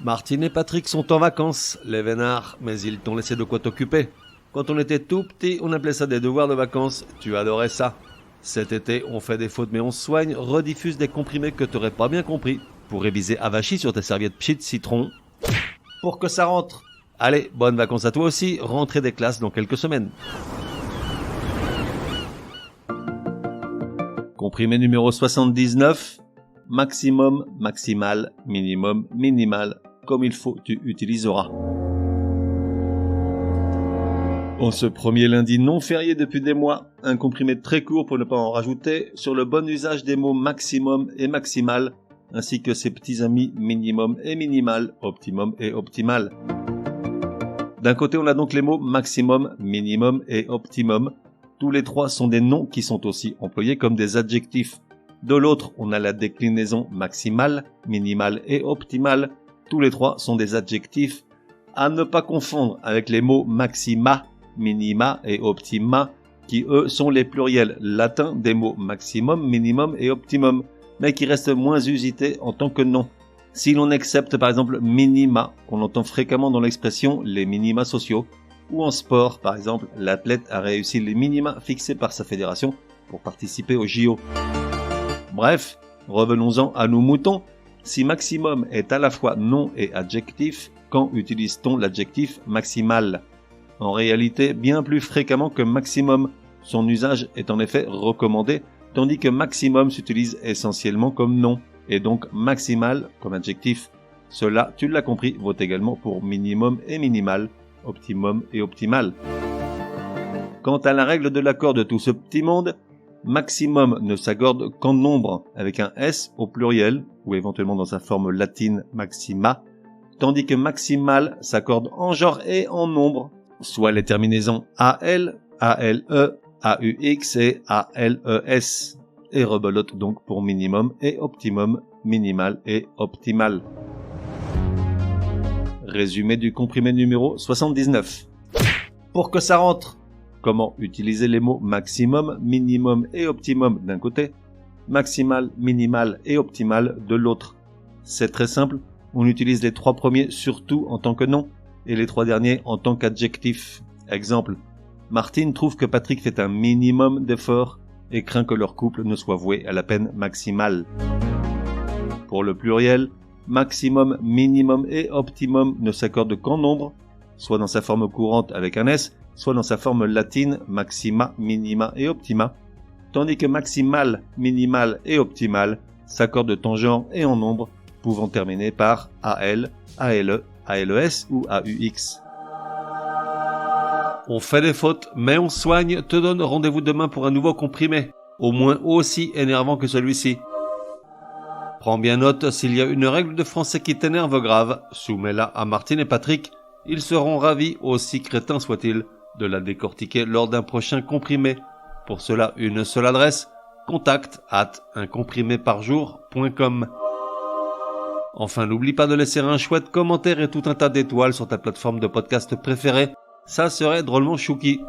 Martine et Patrick sont en vacances, les vénards, mais ils t'ont laissé de quoi t'occuper. Quand on était tout petit, on appelait ça des devoirs de vacances, tu adorais ça. Cet été, on fait des fautes mais on se soigne, rediffuse des comprimés que t'aurais pas bien compris, pour réviser avachi sur tes serviettes pchit citron, pour que ça rentre. Allez, bonnes vacances à toi aussi, rentrée des classes dans quelques semaines. Comprimé numéro 79, maximum, maximal, minimum, minimal, comme il faut, tu utiliseras. En ce premier lundi non férié depuis des mois, un comprimé très court pour ne pas en rajouter, sur le bon usage des mots maximum et maximal, ainsi que ses petits amis minimum et minimal, optimum et optimal. D'un côté, on a donc les mots maximum, minimum et optimum. Tous les trois sont des noms qui sont aussi employés comme des adjectifs. De l'autre, on a la déclinaison maximale, minimale et optimale. Tous les trois sont des adjectifs à ne pas confondre avec les mots maxima, minima et optima, qui eux sont les pluriels latins des mots maximum, minimum et optimum, mais qui restent moins usités en tant que nom. Si l'on accepte par exemple minima, qu'on entend fréquemment dans l'expression les minima sociaux, ou en sport par exemple, l'athlète a réussi les minima fixés par sa fédération pour participer au JO. Bref, revenons-en à nos moutons. Si maximum est à la fois nom et adjectif, quand utilise-t-on l'adjectif maximal ? En réalité, bien plus fréquemment que maximum. Son usage est en effet recommandé, tandis que maximum s'utilise essentiellement comme nom, et donc maximal comme adjectif. Cela, tu l'as compris, vaut également pour minimum et minimal, optimum et optimal. Quant à la règle de l'accord de tout ce petit monde, maximum ne s'accorde qu'en nombre, avec un S au pluriel, ou éventuellement dans sa forme latine maxima, tandis que maximal s'accorde en genre et en nombre, soit les terminaisons AL, ALE, AUX et ALES, et rebelote donc pour minimum et optimum, minimal et optimal. Résumé du comprimé numéro 79. Pour que ça rentre, comment utiliser les mots maximum, minimum et optimum d'un côté, maximal, minimal et optimal de l'autre. C'est très simple, on utilise les trois premiers surtout en tant que nom et les trois derniers en tant qu'adjectif. Exemple, Martine trouve que Patrick fait un minimum d'efforts et craint que leur couple ne soit voué à la peine maximale. Pour le pluriel, maximum, minimum et optimum ne s'accordent qu'en nombre, soit dans sa forme courante avec un S, soit dans sa forme latine maxima, minima et optima, tandis que maximal, minimal et optimal s'accordent en genre et en nombre, pouvant terminer par AL, ALE, ALES ou AUX. On fait des fautes, mais on soigne, te donne rendez-vous demain pour un nouveau comprimé, au moins aussi énervant que celui-ci. Prends bien note, s'il y a une règle de français qui t'énerve grave, soumets-la à Martine et Patrick, ils seront ravis, aussi crétins soient-ils, de la décortiquer lors d'un prochain comprimé. Pour cela, une seule adresse, contact@uncompriméparjour.com. Enfin, n'oublie pas de laisser un chouette commentaire et tout un tas d'étoiles sur ta plateforme de podcast préférée, ça serait drôlement chouki.